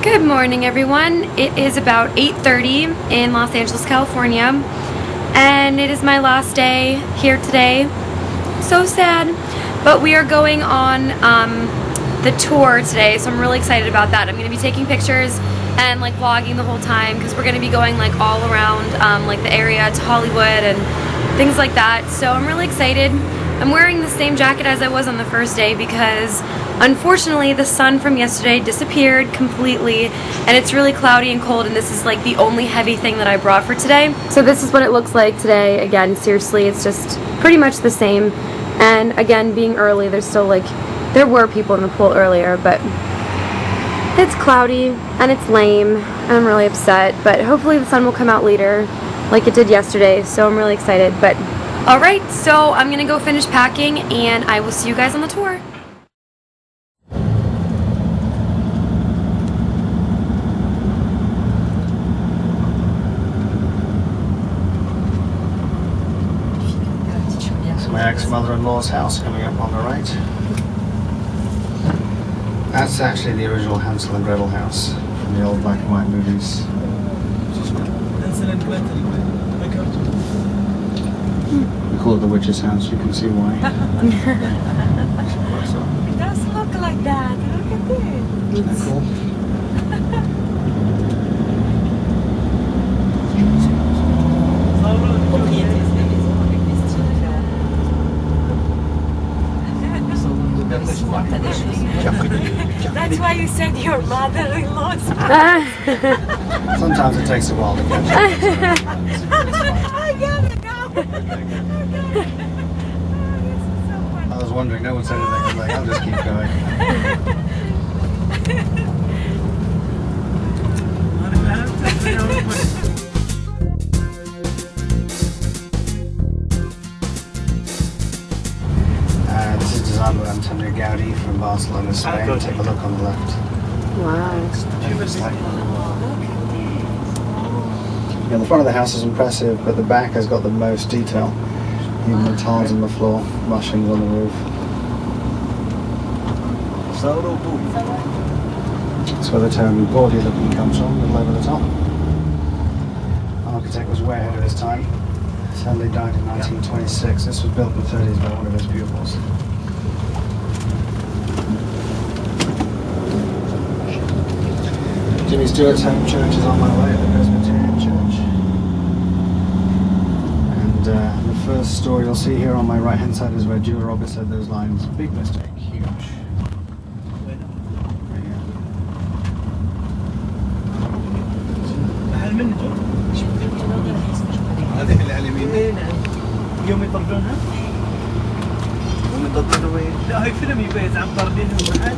Good morning, everyone. It is about 8:30 in Los Angeles, California, and it is my last day here today. So sad, but we are going on the tour today, so I'm really excited about that. I'm going to be taking pictures and like vlogging the whole time because we're going to be going like all around like the area to Hollywood and things like that. So I'm really excited. I'm wearing the same jacket as I was on the first day because unfortunately the sun from yesterday disappeared completely and it's really cloudy and cold, and this is like the only heavy thing that I brought for today. So this is what it looks like today. Again, seriously, it's just pretty much the same. And again, being early, there's still like, there were people in the pool earlier, but it's cloudy and it's lame and I'm really upset, but hopefully the sun will come out later like it did yesterday, so I'm really excited. But alright, so I'm gonna go finish packing and I will see you guys on the tour. My ex-mother-in-law's house coming up on the right. That's actually the original Hansel and Gretel house from the old black and white movies. We call it the witch's house, you can see why. It does look like that, look at this. Isn't that cool? That's why you said your mother-in-law's. Sometimes it takes a while to catch up. I get it now. I was wondering, no one said anything, I was like, I'll just keep going. This is designed by Antonio Gaudi from Barcelona, Spain. Take a look on the left. Wow. Yeah, the front of the house is impressive, but the back has got the most detail. Even the tiles on the floor, mushings on the roof. That's where the term bawdy looking comes from, a little over the top. The architect was way ahead of his time. Sadly died in 1926. This was built in the 30s by one of his pupils. Jimmy Stewart's home church is on my way, the Presbyterian Church. And the first store you'll see here on my right hand side is where Julia Roberts said those lines. Big mistake, huge. يوم يطردونها؟ يوم يطردونها وين؟ لا هاي فيلم يبقى عم طاردينهم محل.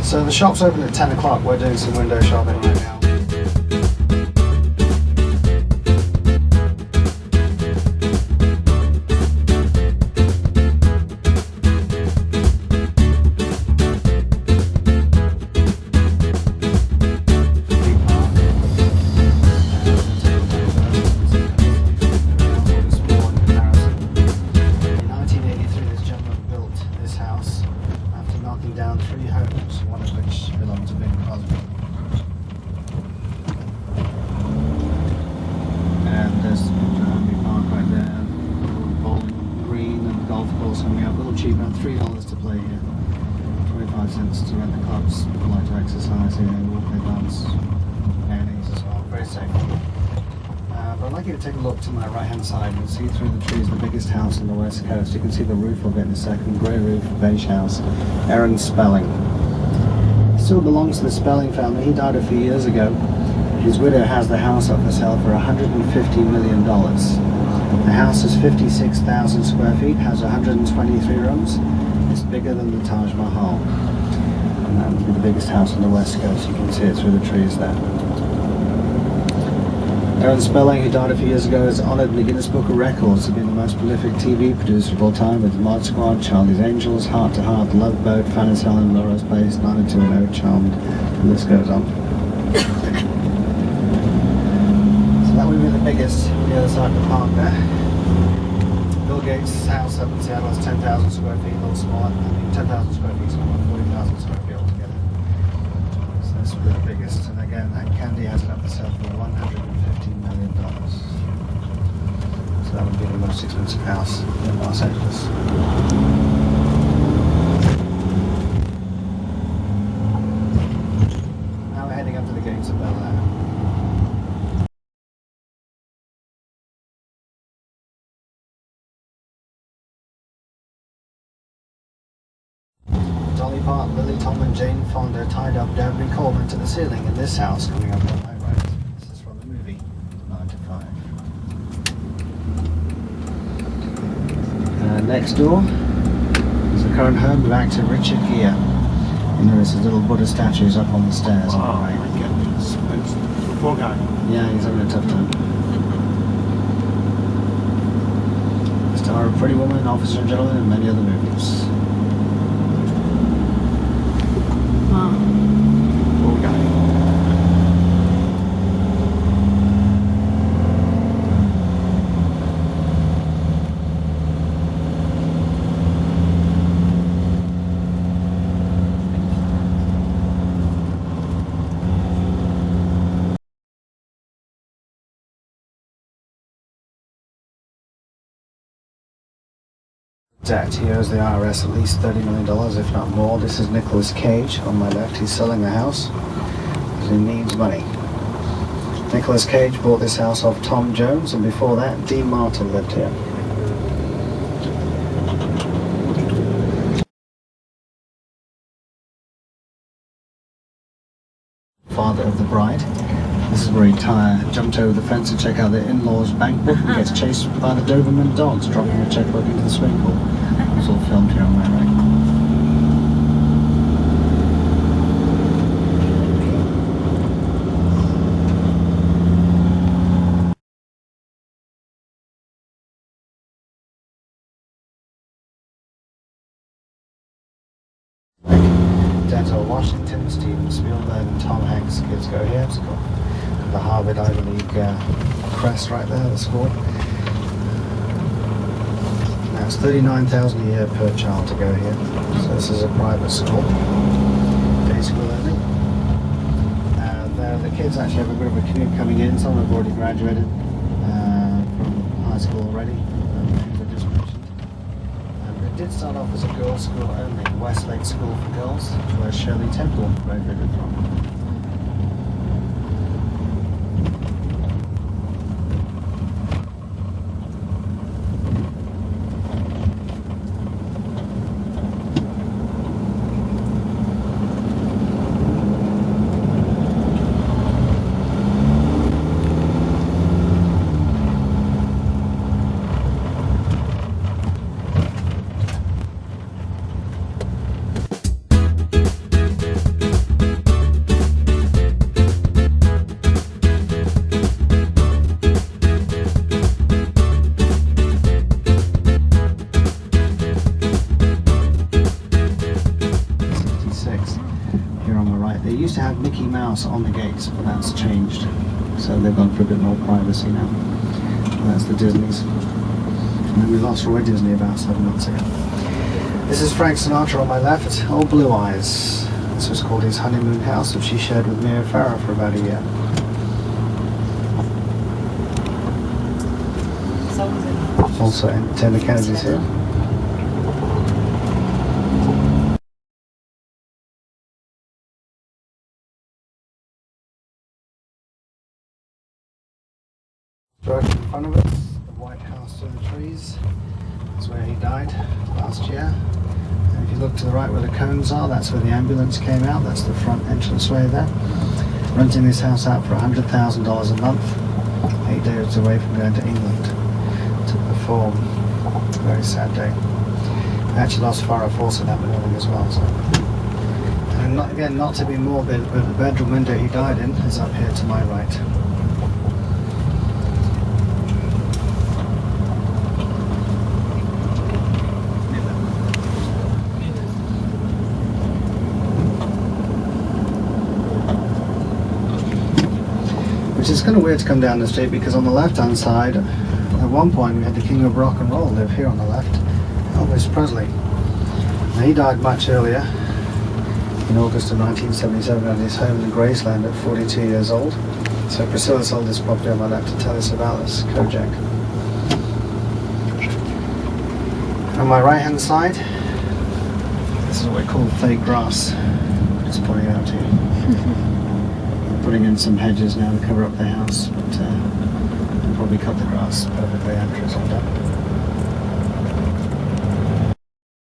So the shop's open at 10 o'clock. We're doing some window shopping right now. Down 3 homes, one of which belonged to Bing Crosby. And there's Derby Park right there, bowling green and golf course coming up, a little cheaper, $3 to play here, 25 cents to rent the clubs. People like to exercise here, walk their dogs, paintings as well, very safe. But I'd like you to take a look to my right hand side and see through the trees the biggest house on the west coast. You can see the roof of it in a second, grey roof, beige house. Aaron Spelling. He still belongs to the Spelling family. He died a few years ago. His widow has the house up for sale for $150 million. The house is 56,000 square feet, has 123 rooms. It's bigger than the Taj Mahal. And that would be the biggest house on the west coast. You can see it through the trees there. Aaron Spelling, who died a few years ago, is honoured in the Guinness Book of Records for being the most prolific TV producer of all time, with Mod Squad, Charlie's Angels, Heart to Heart, Love Boat, Fanny's Helen, Laura's Place, 90210, Charmed, the list goes on. So that would be the biggest on the other side of the park there. Bill Gates' house up in Seattle is 10,000 square feet, a little smaller. I mean, 10,000 square feet, so about 40,000 square feet altogether. So that's really good. itself for $150 million. So that would be the most expensive house in Los Angeles. Now we're heading up to the gates of Bel Air. Dolly Parton, Lily Tom and Jane Fonda tied up Dabney Coleman to the ceiling in this house coming up on my right. This is from the movie 9 to 5. Next door is the current home of actor Richard Gere. And there is his little Buddha statues up on the stairs on the right. my goodness. It's poor guy. Yeah, he's having a tough time. Star of Pretty Woman, Officer and Gentleman, and many other movies. Poor guy. Debt. He owes the IRS at least $30 million, if not more. This is Nicolas Cage on my left. He's selling the house because he needs money. Nicolas Cage bought this house off Tom Jones, and before that, Dean Martin lived here. Father of the bride. This is where he jumped over the fence to check out the in-laws' bank book and gets chased by the Doberman dogs, dropping a checkbook into the swimming pool. It's all filmed here on my right. Denzel Washington, Steven Spielberg and Tom Hanks' kids go here. It's got the Harvard Ivy League crest right there, the school. Now it's $39,000 a year per child to go here. So this is a private school, day school only. The kids actually have a bit of a commute coming in. Some have already graduated from high school already, names I just mentioned. It did start off as a girls' school only, Westlake School for Girls, where Shirley Temple graduated from. They used to have Mickey Mouse on the gates, but that's changed. So they've gone for a bit more privacy now. That's the Disney's. And then we lost Roy Disney about 7 months ago. This is Frank Sinatra on my left, Old Blue Eyes. This was called his honeymoon house, which he shared with Mia Farrow for about a year. Also, Tender Kennedy's here. Directly in front of us, the White House through the trees. That's where he died last year. And if you look to the right where the cones are, that's where the ambulance came out. That's the front entranceway there. Renting this house out for $100,000 a month. 8 days away from going to England to perform. Very sad day. I actually lost Farrah Fawcett that morning as well. So. And not to be morbid, but the bedroom window he died in is up here to my right. Which is kind of weird to come down the street because on the left-hand side, at one point we had the king of rock and roll live here on the left, Elvis Presley. Now, he died much earlier, in August of 1977 at his home in Graceland at 42 years old. So Priscilla sold this property on my left to tell us about this Kojak. On my right hand side, this is what we call fake grass. Just pointing it out to you. Putting in some hedges now to cover up the house, but we'll probably cut the grass perfectly after it's all done.